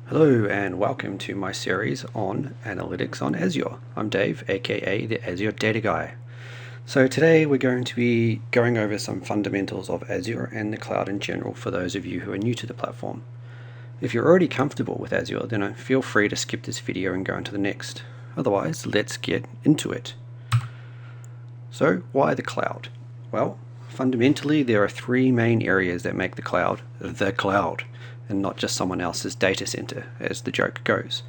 Hello and welcome to my series on analytics on Azure. I'm Dave, aka the Azure Data Guy. So today we're going to be going over some fundamentals of Azure and the cloud in general for those of you who are new to the platform. If you're already comfortable with Azure, then feel free to skip this video and go into the next. Otherwise, let's get into it. So why the cloud? Well, fundamentally there are three main areas that make the cloud, and not just someone else's data center, as the joke goes.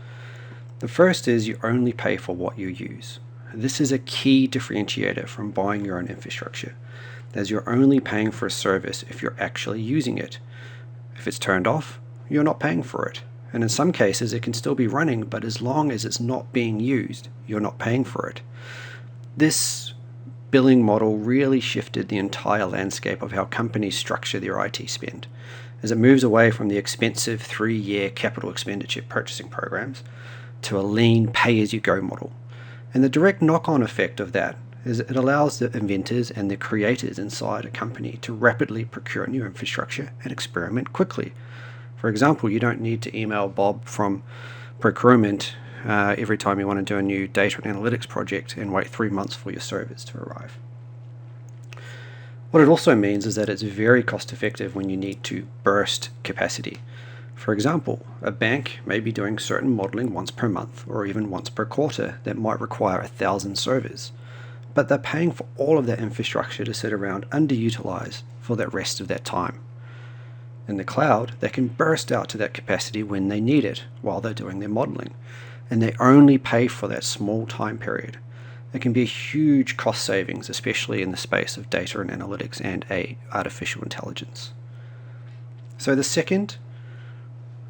The first is you only pay for what you use. This is a key differentiator from buying your own infrastructure, as you're only paying for a service if you're actually using it. If it's turned off, you're not paying for it. And in some cases it can still be running, but as long as it's not being used, you're not paying for it. This billing model really shifted the entire landscape of how companies structure their IT spend, as it moves away from the expensive 3-year capital expenditure purchasing programs to a lean pay-as-you-go model. And the direct knock-on effect of that is it allows the inventors and the creators inside a company to rapidly procure new infrastructure and experiment quickly. For example, you don't need to email Bob from procurement every time you want to do a new data and analytics project and wait 3 months for your servers to arrive. What it also means is that it's very cost effective when you need to burst capacity. For example, a bank may be doing certain modeling once per month or even once per quarter that might require 1,000 servers, but they're paying for all of that infrastructure to sit around underutilized for the rest of that time. In the cloud, they can burst out to that capacity when they need it while they're doing their modeling, and they only pay for that small time period. It can be a huge cost savings, especially in the space of data and analytics and artificial intelligence. So the second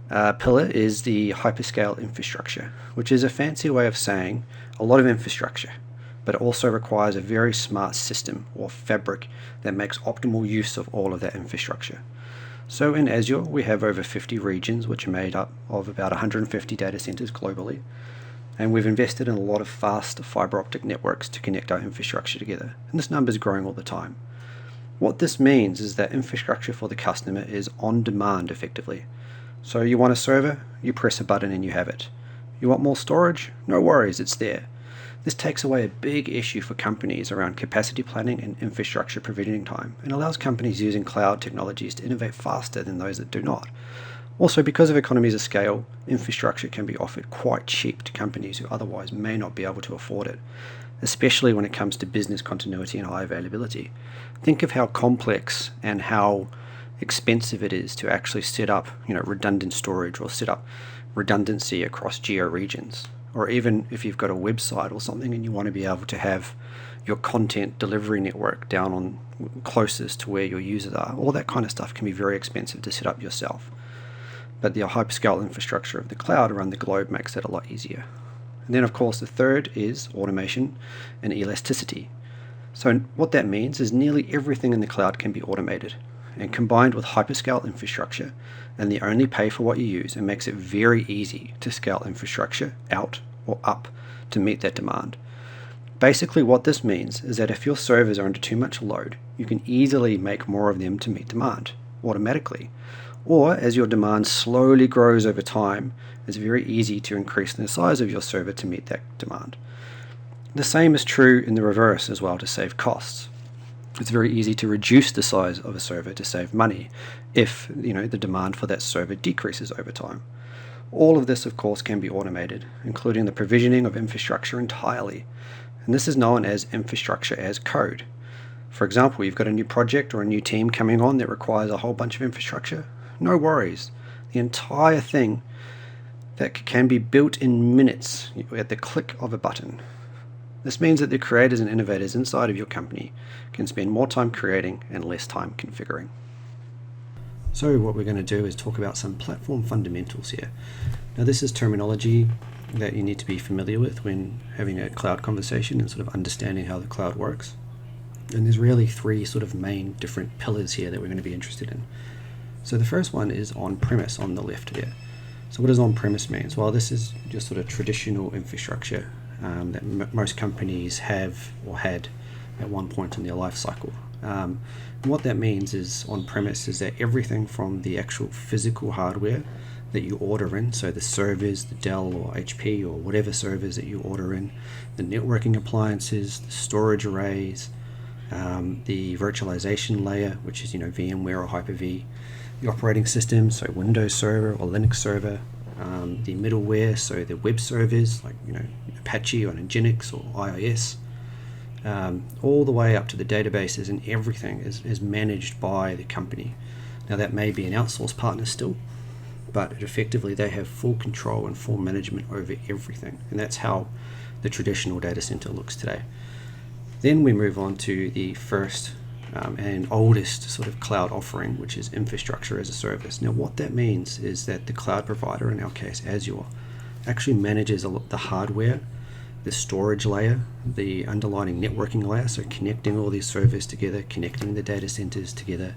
pillar is the hyperscale infrastructure, which is a fancy way of saying a lot of infrastructure, but it also requires a very smart system or fabric that makes optimal use of all of that infrastructure. So in Azure, we have over 50 regions, which are made up of about 150 data centers globally. And we've invested in a lot of fast fiber optic networks to connect our infrastructure together. And this number is growing all the time. What this means is that infrastructure for the customer is on demand effectively. So you want a server, you press a button and you have it. You want more storage? No worries, it's there. This takes away a big issue for companies around capacity planning and infrastructure provisioning time, and allows companies using cloud technologies to innovate faster than those that do not. Also, because of economies of scale, infrastructure can be offered quite cheap to companies who otherwise may not be able to afford it, especially when it comes to business continuity and high availability. Think of how complex and how expensive it is to actually set up, redundant storage or set up redundancy across geo regions. Or even if you've got a website or something and you want to be able to have your content delivery network down on closest to where your users are, all that kind of stuff can be very expensive to set up yourself. But the hyperscale infrastructure of the cloud around the globe makes that a lot easier. And then of course the third is automation and elasticity. So what that means is nearly everything in the cloud can be automated, and combined with hyperscale infrastructure, and they only pay for what you use, and makes it very easy to scale infrastructure out or up to meet that demand. Basically what this means is that if your servers are under too much load, you can easily make more of them to meet demand automatically. Or as your demand slowly grows over time, it's very easy to increase the size of your server to meet that demand. The same is true in the reverse as well to save costs. It's very easy to reduce the size of a server to save money if the demand for that server decreases over time. All of this, of course, can be automated, including the provisioning of infrastructure entirely. And this is known as infrastructure as code. For example, you've got a new project or a new team coming on that requires a whole bunch of infrastructure. No worries. The entire thing that can be built in minutes at the click of a button. This means that the creators and innovators inside of your company can spend more time creating and less time configuring. So what we're going to do is talk about some platform fundamentals here. Now this is terminology that you need to be familiar with when having a cloud conversation and sort of understanding how the cloud works. And there's really three sort of main different pillars here that we're going to be interested in. So the first one is on-premise on the left here. So what does on-premise mean? Well, this is just sort of traditional infrastructure that most companies have or had at one point in their life cycle. And what that means is on-premise is that everything from the actual physical hardware that you order in, so the servers, the Dell or HP or whatever servers that you order in, the networking appliances, the storage arrays, the virtualization layer, which is VMware or Hyper-V, the operating system, so Windows Server or Linux Server, the middleware, so the web servers like Apache or Nginx or IIS, all the way up to the databases, and everything is managed by the company. Now that may be an outsourced partner still, but effectively they have full control and full management over everything, and that's how the traditional data center looks today. Then we move on to the first and oldest sort of cloud offering, which is infrastructure as a service. Now what that means is that the cloud provider, in our case Azure, actually manages the hardware, the storage layer, the underlying networking layer, so connecting all these servers together, connecting the data centers together,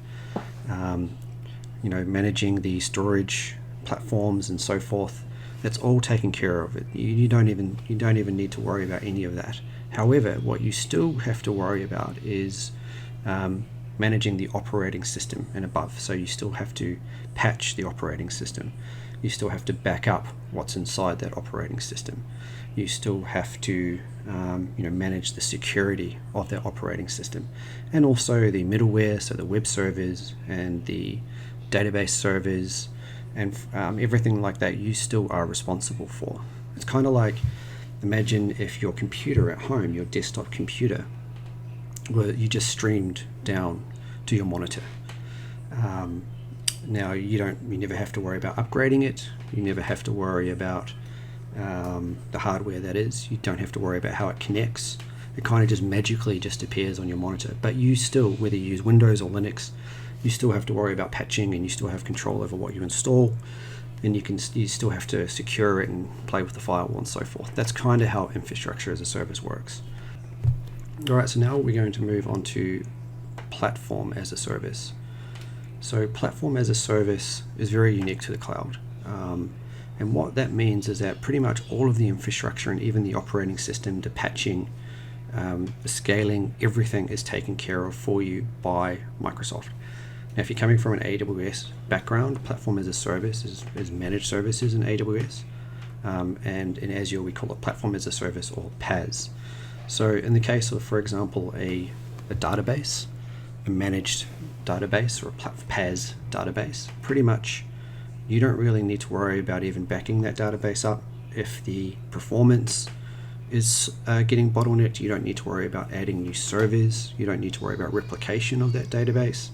managing the storage platforms and so forth. That's all taken care of. You don't even need to worry about any of that. However, what you still have to worry about is managing the operating system and above. So you still have to patch the operating system. You still have to back up what's inside that operating system. You still have to manage the security of that operating system, and also the middleware, so the web servers and the database servers and everything like that. You still are responsible for. It's kind of like, imagine if your computer at home, your desktop computer, you just streamed down to your monitor. Now you never have to worry about upgrading it. You never have to worry about the hardware, that is. You don't have to worry about how it connects. It kind of just magically just appears on your monitor. But you still, whether you use Windows or Linux, you still have to worry about patching, and you still have control over what you install, and you still have to secure it and play with the firewall and so forth. That's kind of how infrastructure as a service works. Alright, so now we're going to move on to platform as a service. So platform as a service is very unique to the cloud. And what that means is that pretty much all of the infrastructure and even the operating system, the patching, the scaling, everything is taken care of for you by Microsoft. Now, if you're coming from an AWS background, platform as a service is managed services in AWS. And in Azure, we call it platform as a service, or PaaS. So in the case of, for example, a database, a managed database, or a PaaS database, pretty much you don't really need to worry about even backing that database up. If the performance is getting bottlenecked, you don't need to worry about adding new servers. You don't need to worry about replication of that database.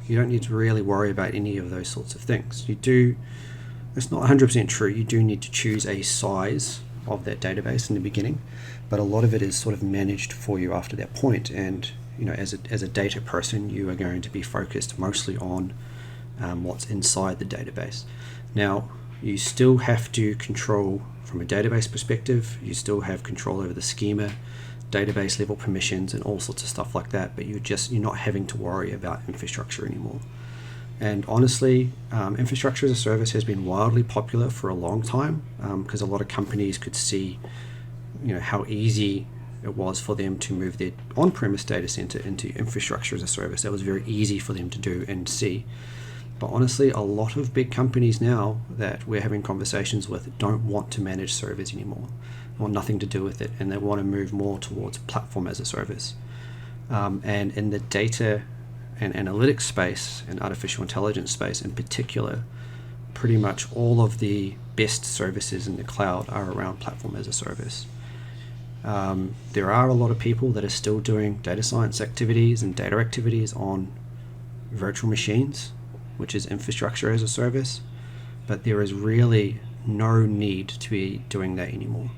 You don't need to really worry about any of those sorts of things. It's not 100% true. You do need to choose a size of that database in the beginning, but a lot of it is sort of managed for you after that point. And as a data person, you are going to be focused mostly on what's inside the database. Now, you still have to control from a database perspective. You still have control over the schema, database level permissions, and all sorts of stuff like that, but you're not having to worry about infrastructure anymore. And honestly, infrastructure as a service has been wildly popular for a long time, because a lot of companies could see how easy it was for them to move their on-premise data center into infrastructure as a service. That was very easy for them to do and see. But honestly, a lot of big companies now that we're having conversations with don't want to manage servers anymore. They want nothing to do with it, and they want to move more towards platform as a service. And in the data and analytics space and artificial intelligence space in particular, pretty much all of the best services in the cloud are around platform as a service. There are a lot of people that are still doing data science activities and data activities on virtual machines, which is infrastructure as a service, but there is really no need to be doing that anymore.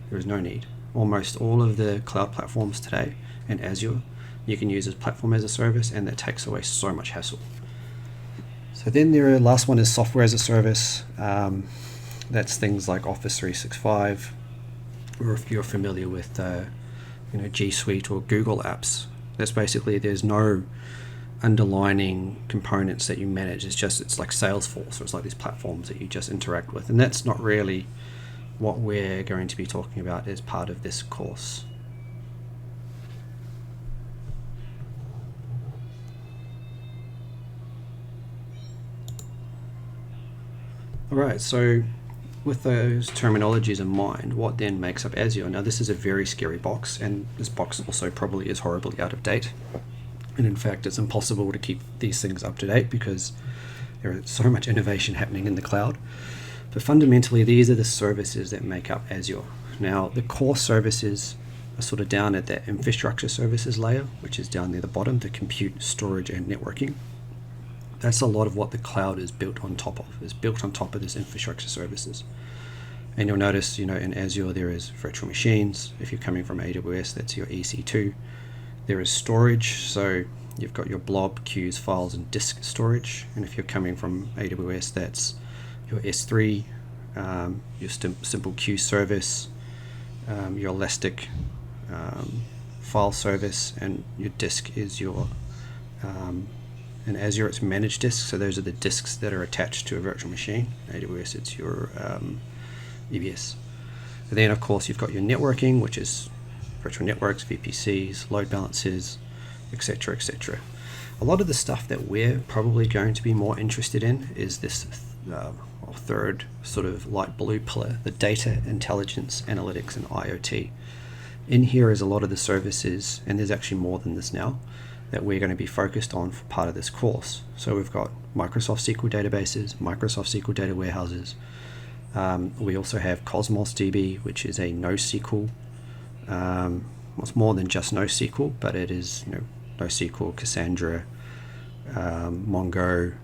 There is no need. Almost all of the cloud platforms today, and Azure, you can use as platform as a service, and that takes away so much hassle. So then the last one is software as a service. That's things like Office 365, or if you're familiar with G Suite or Google Apps. That's basically, there's no underlining components that you manage. It's like Salesforce, or it's like these platforms that you just interact with, and that's not really what we're going to be talking about as part of this course. Alright, so with those terminologies in mind, what then makes up Azure? Now this is a very scary box, and this box also probably is horribly out of date. And in fact, it's impossible to keep these things up to date because there is so much innovation happening in the cloud. But fundamentally, these are the services that make up Azure. Now, the core services are sort of down at that infrastructure services layer, which is down near the bottom, the compute, storage, and networking. That's a lot of what the cloud is built on top of, is built on top of this infrastructure services. And you'll notice, in Azure, there is virtual machines. If you're coming from AWS, that's your EC2. There is storage, so you've got your blob, queues, files, and disk storage. And if you're coming from AWS, that's your S3, your simple queue service, your Elastic file service, and your disk is your, in Azure it's managed disk, so those are the disks that are attached to a virtual machine. AWS it's your EBS. And then of course you've got your networking, which is virtual networks, VPCs, load balancers, etc., etc. A lot of the stuff that we're probably going to be more interested in is this third sort of light blue pillar, the data, intelligence, analytics, and IoT. In here is a lot of the services, and there's actually more than this now, that we're going to be focused on for part of this course. So we've got Microsoft SQL databases, Microsoft SQL data warehouses. We also have Cosmos DB, which is a NoSQL. It's more than just NoSQL, but it is NoSQL, Cassandra, Mongo,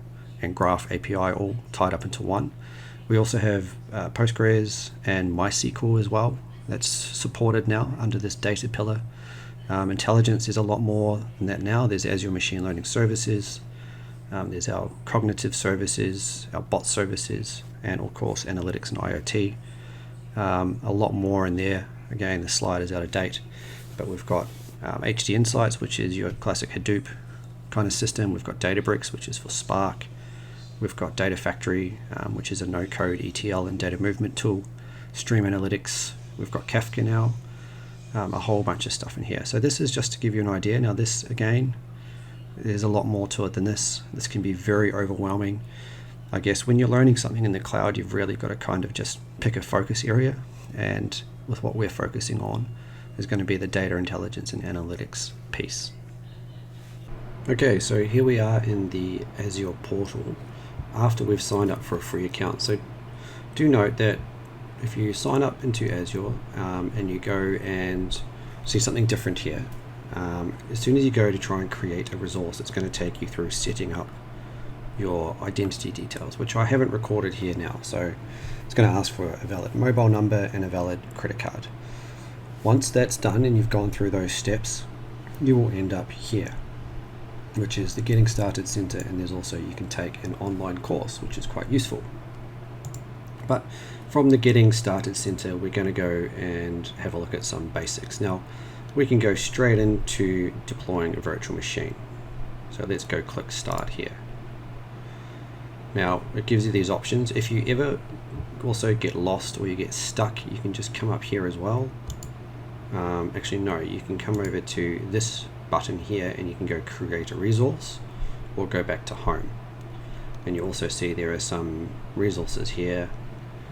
and Graph API all tied up into one. We also have Postgres and MySQL as well. That's supported now under this data pillar. Intelligence is a lot more than that now. There's Azure Machine Learning Services. There's our cognitive services, our bot services, and of course analytics and IoT. A lot more in there. Again, the slide is out of date, but we've got HD Insights, which is your classic Hadoop kind of system. We've got Databricks, which is for Spark. We've got Data Factory, which is a no-code ETL and data movement tool. Stream Analytics. We've got Kafka now. A whole bunch of stuff in here. So this is just to give you an idea. Now this, again, there's a lot more to it than this. This can be very overwhelming. I guess when you're learning something in the cloud, you've really got to kind of just pick a focus area. And with what we're focusing on is going to be the data intelligence and analytics piece. Okay, so here we are in the Azure portal after we've signed up for a free account. So do note that if you sign up into Azure and you go and see something different here, as soon as you go to try and create a resource, it's going to take you through setting up your identity details, which I haven't recorded here now. So it's going to ask for a valid mobile number and a valid credit card. Once that's done and you've gone through those steps, you will end up here, which is the Getting Started Center, and there's also you can take an online course, which is quite useful. But from the Getting Started Center, we're going to go and have a look at some basics. Now, we can go straight into deploying a virtual machine. So let's go click Start here. Now, it gives you these options. If you ever also get lost or you get stuck, you can just come up here as well. Actually, no, you can come over to this button here and you can go create a resource or go back to home. And you also see there are some resources here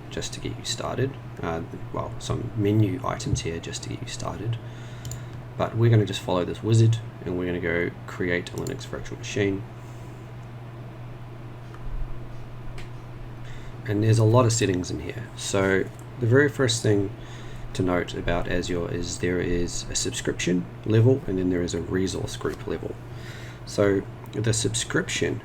just to get you started. Well, some menu items here just to get you started. But we're going to just follow this wizard and we're going to go create a Linux virtual machine. And there's a lot of settings in here. So the very first thing to note about Azure is there is a subscription level and then there is a resource group level. So the subscription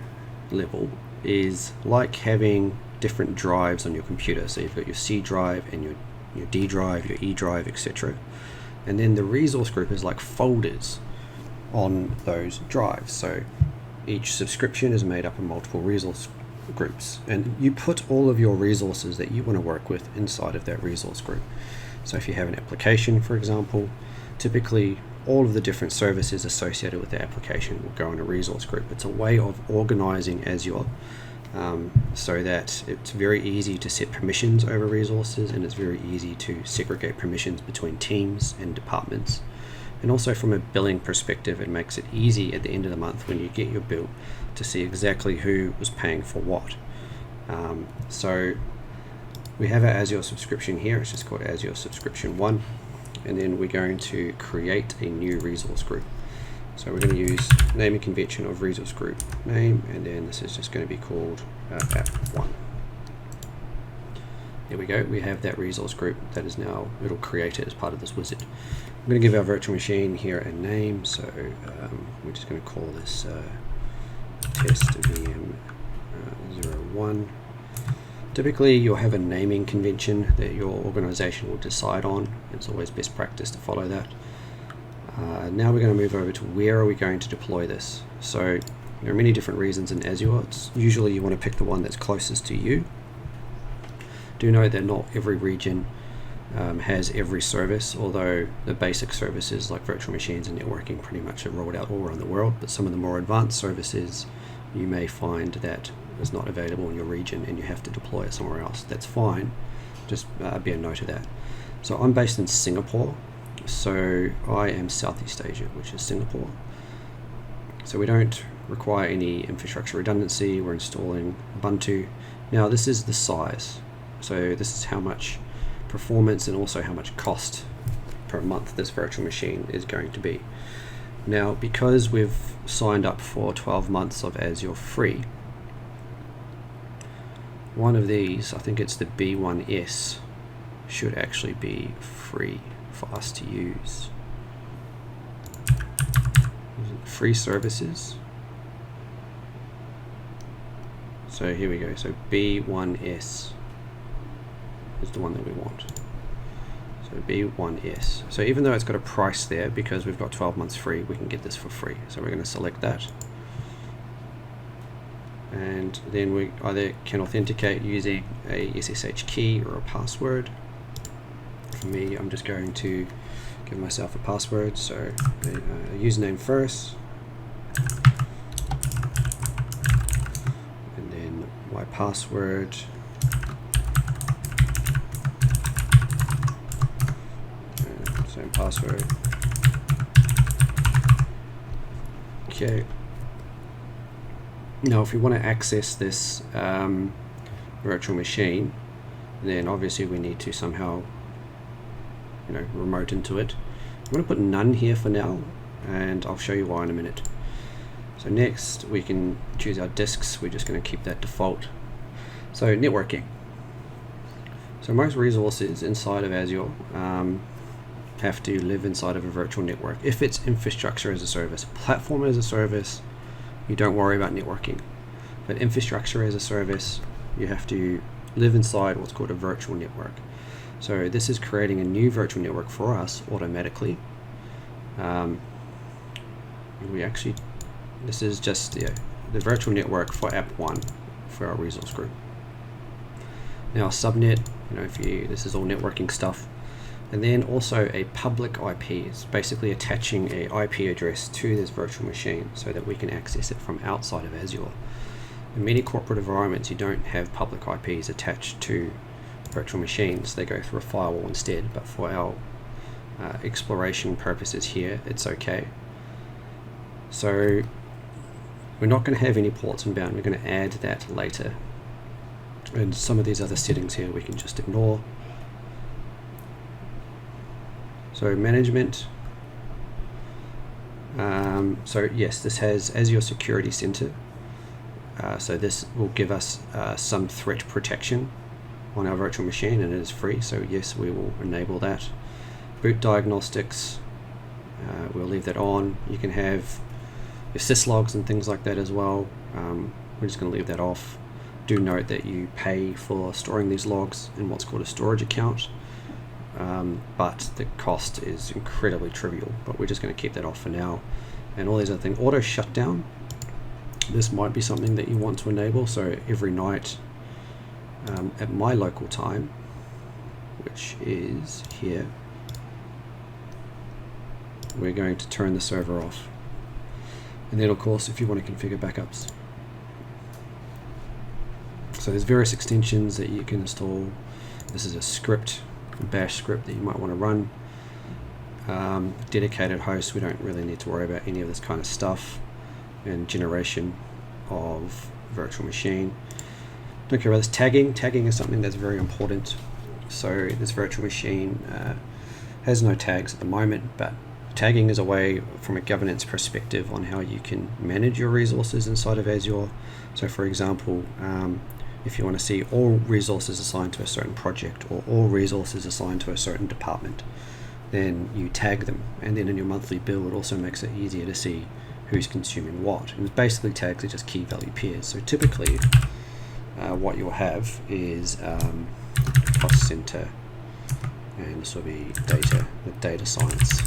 level is like having different drives on your computer. So you've got your C drive and your D drive, your E drive, etc. And then the resource group is like folders on those drives. So each subscription is made up of multiple resource groups, and you put all of your resources that you want to work with inside of that resource group. So if you have an application, for example, typically all of the different services associated with the application will go in a resource group. It's a way of organizing Azure so that it's very easy to set permissions over resources, and it's very easy to segregate permissions between teams and departments. And also from a billing perspective, it makes it easy at the end of the month when you get your bill to see exactly who was paying for what. So we have our Azure subscription here. It's just called Azure Subscription 1. And then we're going to create a new resource group. So we're going to use naming convention of resource group name, and then this is just going to be called app1. There we go. We have that resource group that is now, it'll create it as part of this wizard. I'm going to give our virtual machine here a name, so we're just going to call this test VM01. Typically, you'll have a naming convention that your organization will decide on. It's always best practice to follow that. Now we're going to move over to where are we going to deploy this. So there are many different reasons in Azure. It's usually you want to pick the one that's closest to you. Do note that not every region has every service, although the basic services like virtual machines and networking pretty much are rolled out all around the world. But some of the more advanced services you may find that is not available in your region and you have to deploy it somewhere else. That's fine, just be a note of that. So I'm based in Singapore, so I am Southeast Asia, which is Singapore. So we don't require any infrastructure redundancy. We're installing Ubuntu. Now this is the size, so this is how much performance and also how much cost per month this virtual machine is going to be. Now because we've signed up for 12 months of Azure free, one of these, I think it's the B1S, should actually be free for us to use. Free services. So here we go. So B1S is the one that we want. So B1S. So even though it's got a price there, because we've got 12 months free, we can get this for free. So we're going to select that. And then we either can authenticate using a SSH key or a password. For me, I'm just going to give myself a password, so a username first, and then my password, same password. Okay. Now if we want to access this virtual machine, then obviously we need to somehow remote into it. I'm going to put none here for now, and I'll show you why in a minute. So next we can choose our disks. We're just going to keep that default. So networking. So most resources inside of Azure have to live inside of a virtual network. If it's infrastructure as a service, platform as a service, you don't worry about networking. But infrastructure as a service, you have to live inside what's called a virtual network. So this is creating a new virtual network for us automatically. This is just the virtual network for app1 for our resource group. Now subnet, this is all networking stuff. And then also a public IP is basically attaching a IP address to this virtual machine so that we can access it from outside of Azure. In many corporate environments, you don't have public IPs attached to virtual machines. They go through a firewall instead, but for our exploration purposes here, it's okay. So we're not going to have any ports inbound. We're going to add that later. And some of these other settings here we can just ignore. So management. So yes, this has Azure Security Center. So this will give us some threat protection on our virtual machine, and it is free. So yes, we will enable that. Boot diagnostics, we'll leave that on. You can have your syslogs and things like that as well. We're just going to leave that off. Do note that you pay for storing these logs in what's called a storage account. But the cost is incredibly trivial, but we're just going to keep that off for now. And all these other things, auto shutdown, this might be something that you want to enable. So every night at my local time, which is here, we're going to turn the server off. And then of course, if you want to configure backups, so there's various extensions that you can install. This is a script, a bash script that you might want to run. Dedicated host, we don't really need to worry about any of this kind of stuff. And generation of virtual machine. Don't care about this tagging. Tagging is something that's very important. So this virtual machine has no tags at the moment, but tagging is a way from a governance perspective on how you can manage your resources inside of Azure. So for example, if you want to see all resources assigned to a certain project or all resources assigned to a certain department, then you tag them, and then in your monthly bill it also makes it easier to see who's consuming what. And basically tags are just key value pairs. So typically what you'll have is cost center, and this will be data science.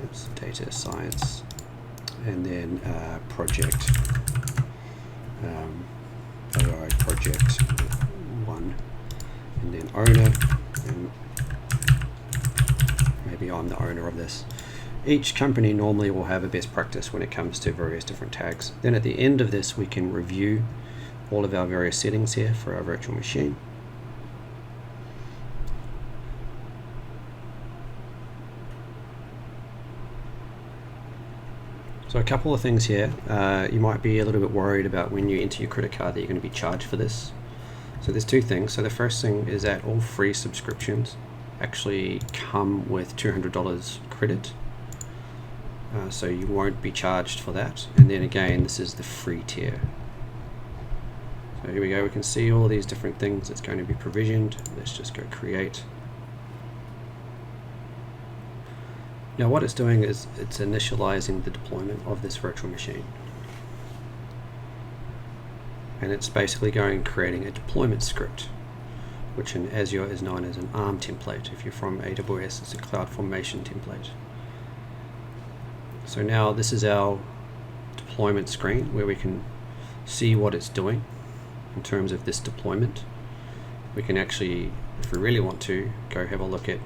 Oops, data science, and then project AI project 1, and then owner, and maybe I'm the owner of this. Each company normally will have a best practice when it comes to various different tags. Then at the end of this we can review all of our various settings here for our virtual machine. So a couple of things here. You might be a little bit worried about when you enter your credit card that you're going to be charged for this. So there's two things. So the first thing is that all free subscriptions actually come with $200 credit. So you won't be charged for that. And then again, this is the free tier. So here we go, we can see all these different things that's going to be provisioned. Let's just go create. Now what it's doing is it's initializing the deployment of this virtual machine. And it's basically going and creating a deployment script, which in Azure is known as an ARM template. If you're from AWS, it's a CloudFormation template. So now this is our deployment screen where we can see what it's doing in terms of this deployment. We can actually, if we really want to, go have a look at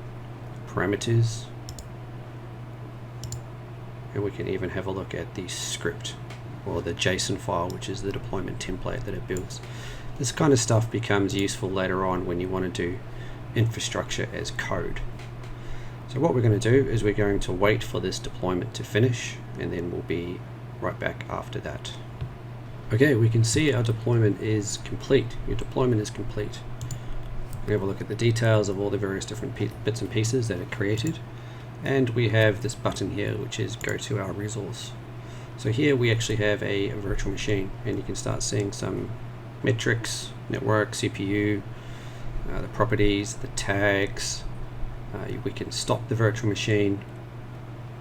parameters, and we can even have a look at the script or the JSON file, which is the deployment template that it builds. This kind of stuff becomes useful later on when you want to do infrastructure as code. So what we're going to do is we're going to wait for this deployment to finish, and then we'll be right back after that. Okay, we can see our deployment is complete. Your deployment is complete. We have a look at the details of all the various different bits and pieces that it created. And we have this button here, which is go to our resource. So here we actually have a virtual machine, and you can start seeing some metrics, network, CPU, the properties, the tags. We can stop the virtual machine,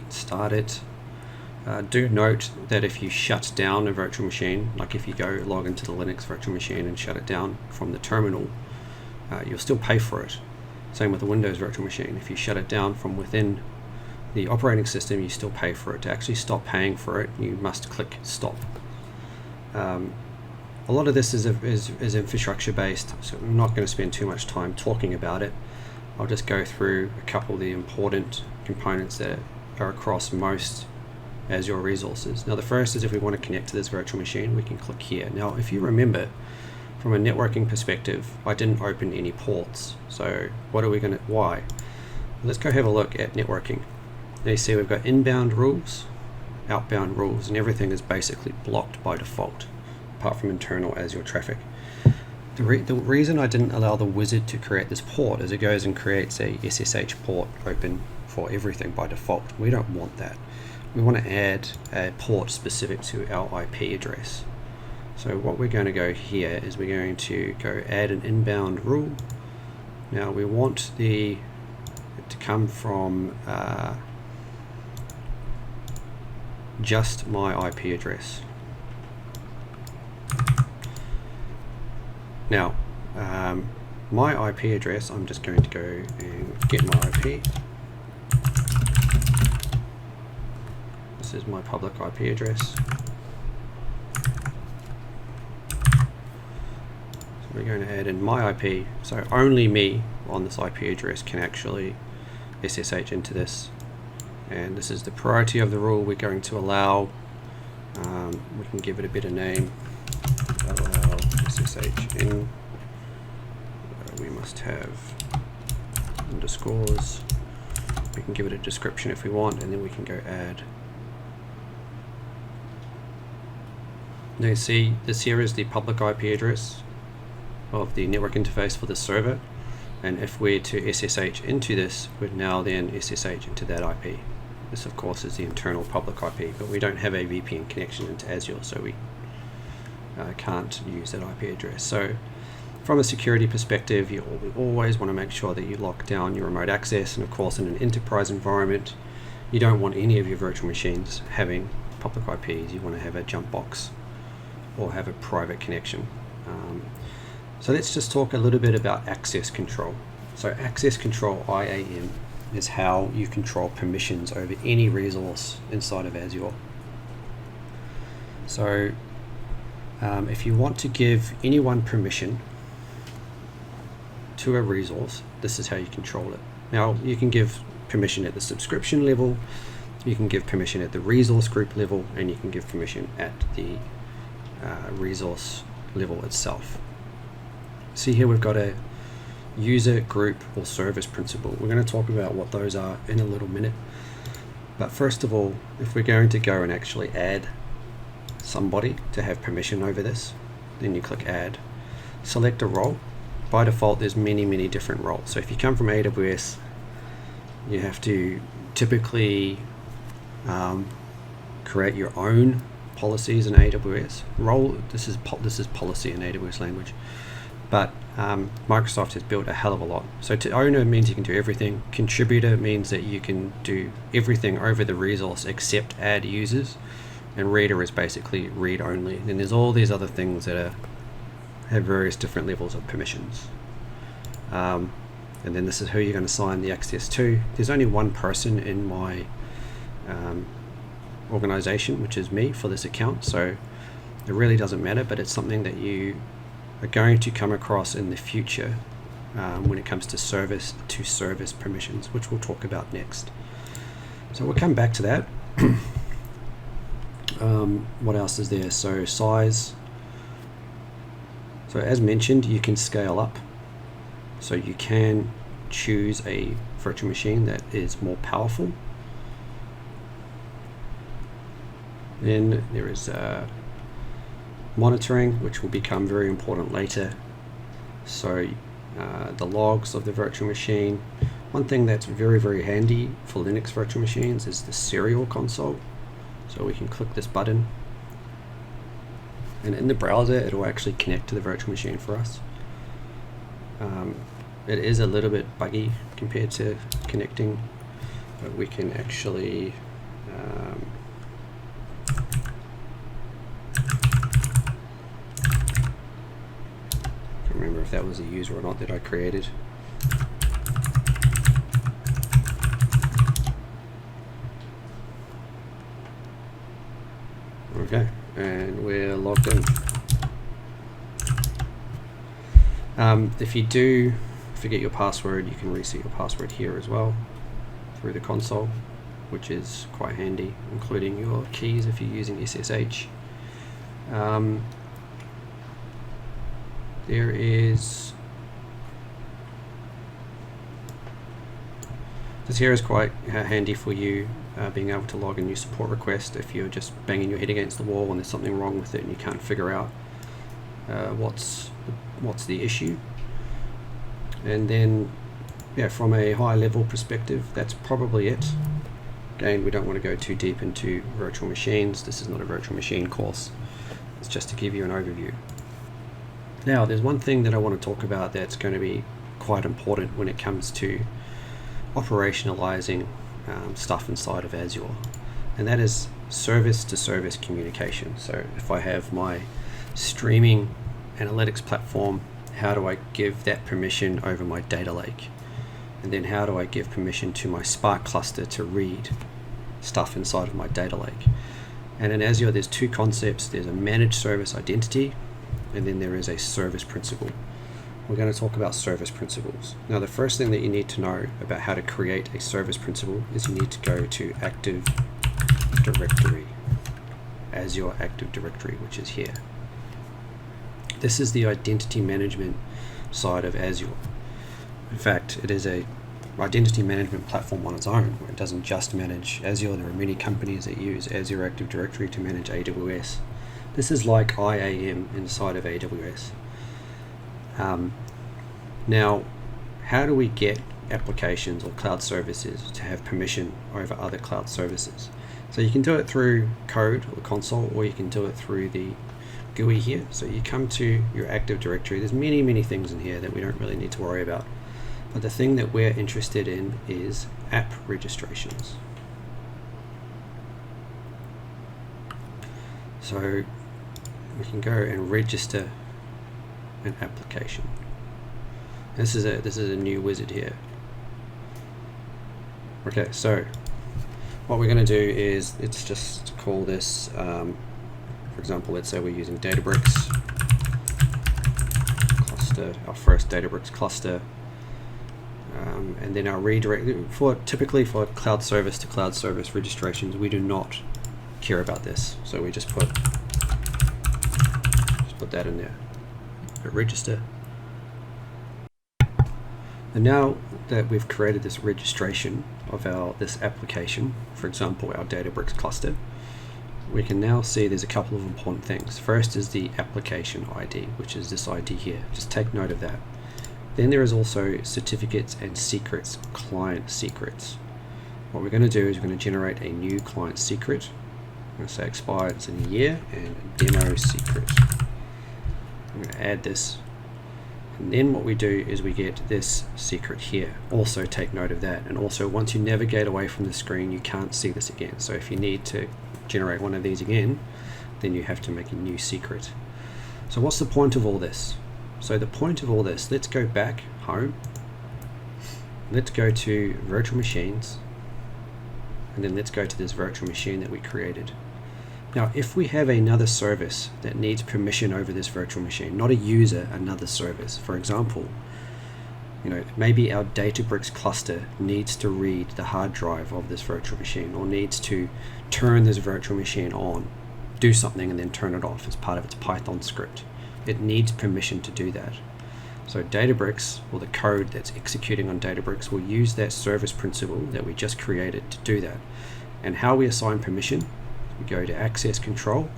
start it. Do note that if you shut down a virtual machine, like if you go log into the Linux virtual machine and shut it down from the terminal, you'll still pay for it. Same with the Windows virtual machine. If you shut it down from within the operating system, you still pay for it. To actually stop paying for it, you must click stop. A lot of this is infrastructure based, so I'm not going to spend too much time talking about it. I'll just go through a couple of the important components that are across most Azure resources. Now the first is if we want to connect to this virtual machine, we can click here. Now if you remember, from a networking perspective, I didn't open any ports. So what are we going to, why? Let's go have a look at networking. Now you see we've got inbound rules, outbound rules, and everything is basically blocked by default, apart from internal Azure traffic. The reason I didn't allow the wizard to create this port is it goes and creates a SSH port open for everything by default. We don't want that. We want to add a port specific to our IP address. So what we're going to go here is we're going to go add an inbound rule. Now we want it to come from just my IP address. Now my IP address, I'm just going to go and get my IP. This is my public IP address. We're going to add in my IP, so only me on this IP address can actually SSH into this. And this is the priority of the rule we're going to allow. We can give it a better name. Allow SSH in. We must have underscores. We can give it a description if we want, and then we can go add. Now you see this here is the public IP address of the network interface for the server, and if we're to SSH into this, we'd now then SSH into that IP. This of course is the internal public IP, but we don't have a VPN connection into Azure, so we can't use that IP address. So from a security perspective, you always want to make sure that you lock down your remote access, and of course in an enterprise environment you don't want any of your virtual machines having public IPs. You want to have a jump box or have a private connection. So let's just talk a little bit about access control. So access control, IAM, is how you control permissions over any resource inside of Azure. So if you want to give anyone permission to a resource, this is how you control it. Now you can give permission at the subscription level, you can give permission at the resource group level, and you can give permission at the resource level itself. See here we've got a user, group, or service principal. We're going to talk about what those are in a little minute. But first of all, if we're going to go and actually add somebody to have permission over this, then you click add, select a role. By default there's many different roles. So if you come from AWS, you have to typically create your own policies in AWS. This is policy in AWS language, but Microsoft has built a hell of a lot. So to owner means you can do everything. Contributor means that you can do everything over the resource except add users, and reader is basically read only. And there's all these other things that have various different levels of permissions. And then this is who you're going to assign the access to. There's only one person in my organization, which is me, for this account, so it really doesn't matter, but it's something that you are going to come across in the future when it comes to service permissions, which we'll talk about next. So we'll come back to that. What else is there? So size. So as mentioned, you can scale up. So you can choose a virtual machine that is more powerful. Then there is monitoring, which will become very important later. So the logs of the virtual machine. One thing that's very handy for Linux virtual machines is the serial console. So we can click this button, and in the browser it will actually connect to the virtual machine for us. It is a little bit buggy compared to connecting, but we can actually can't remember if that was a user or not that I created. Okay, and we're logged in. If you do forget your password, you can reset your password here as well through the console, which is quite handy, including your keys if you're using SSH. There is this here is quite handy for you, being able to log a new support request if you're just banging your head against the wall and there's something wrong with it and you can't figure out what's the issue. And then from a high level perspective, that's probably it. Again, we don't want to go too deep into virtual machines. This is not a virtual machine course. It's just to give you an overview. Now there's one thing that I want to talk about that's going to be quite important when it comes to operationalizing stuff inside of Azure, and that is service to service communication. So if I have my streaming analytics platform, how do I give that permission over my data lake? And then how do I give permission to my Spark cluster to read stuff inside of my data lake? And in Azure there's two concepts. There's a managed service identity, and then there is a service principal. We're going to talk about service principals. Now the first thing that you need to know about how to create a service principal is you need to go to Active Directory, Azure Active Directory, which is here. This is the identity management side of Azure. In fact, it is a identity management platform on its own, where it doesn't just manage Azure. There are many companies that use Azure Active Directory to manage AWS. This is like IAM inside of AWS. Now, how do we get applications or cloud services to have permission over other cloud services? So you can do it through code or the console, or you can do it through the GUI here. So you come to your Active Directory. There's many things in here that we don't really need to worry about. But the thing that we're interested in is app registrations. So we can go and register an application. This is a new wizard here. Okay, so what we're going to do is, let's just call this, for example, let's say we're using Databricks cluster, our first Databricks cluster, and then our redirect. Typically for cloud service to cloud service registrations, we do not care about this, so we just put that in there. Hit register. And now that we've created this registration of this application, for example, our Databricks cluster, we can now see there's a couple of important things. First is the application ID, which is this ID here. Just take note of that. Then there is also certificates and secrets, client secrets. What we're going to do is we're going to generate a new client secret. I'm going to say expires in a year, and demo secret. I'm going to add this. And then what we do is we get this secret here. Also take note of that. And also, once you navigate away from the screen, you can't see this again. So if you need to generate one of these again, then you have to make a new secret. So what's the point of all this? So the point of all this, let's go back home. Let's go to virtual machines. And then let's go to this virtual machine that we created. Now, if we have another service that needs permission over this virtual machine, not a user, another service, for example, maybe our Databricks cluster needs to read the hard drive of this virtual machine, or needs to turn this virtual machine on, do something, and then turn it off as part of its Python script. It needs permission to do that. So Databricks, or the code that's executing on Databricks, will use that service principle that we just created to do that. And how we assign permission, we go to access control,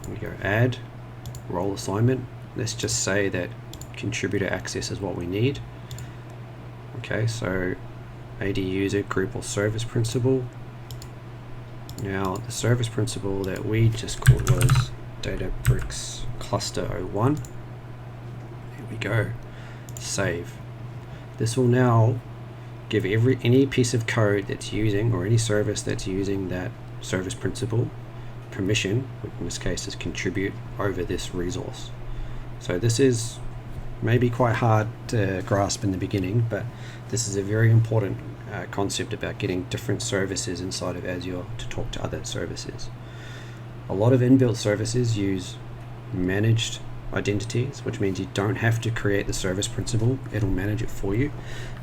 we go add, role assignment. Let's just say that contributor access is what we need. Okay, so AD user, group, or service principal. Now the service principal that we just called was Databricks cluster 01. Here we go, save. This will now give any piece of code that's using, or any service that's using that service principal, permission, which in this case is contribute over this resource. So this is maybe quite hard to grasp in the beginning, but this is a very important concept about getting different services inside of Azure to talk to other services. A lot of inbuilt services use managed identities, which means you don't have to create the service principal, it'll manage it for you.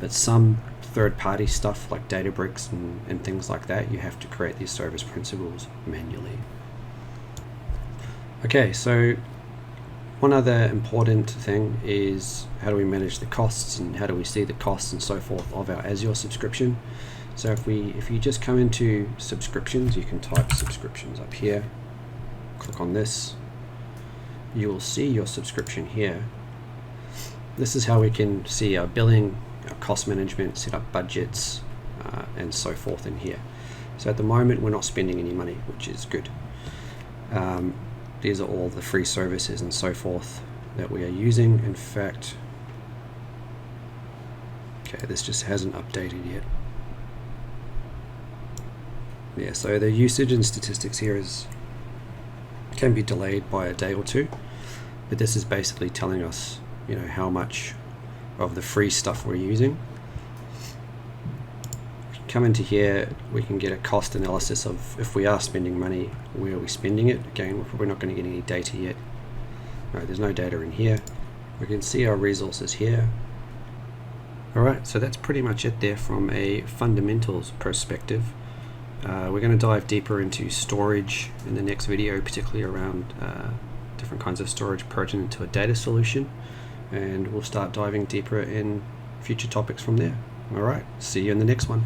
But some third-party stuff like Databricks and things like that, you have to create these service principals manually. Okay, so one other important thing is how do we manage the costs, and how do we see the costs and so forth of our Azure subscription. So if you just come into subscriptions, you can type subscriptions up here, click on this, you will see your subscription here. This is how we can see our billing, our cost management, set up budgets, and so forth in here. So at the moment we're not spending any money, which is good. These are all the free services and so forth that we are using. In fact, okay, this just hasn't updated yet. Yeah, so the usage and statistics here can be delayed by a day or two, but this is basically telling us, how much of the free stuff we're using. Come into here, we can get a cost analysis of if we are spending money, where are we spending it. Again, we're probably not going to get any data yet. No, there's no data in here. We can see our resources here. Alright, so that's pretty much it there from a fundamentals perspective. We're going to dive deeper into storage in the next video, particularly around different kinds of storage pertinent to a data solution, and we'll start diving deeper in future topics from there. Alright, see you in the next one.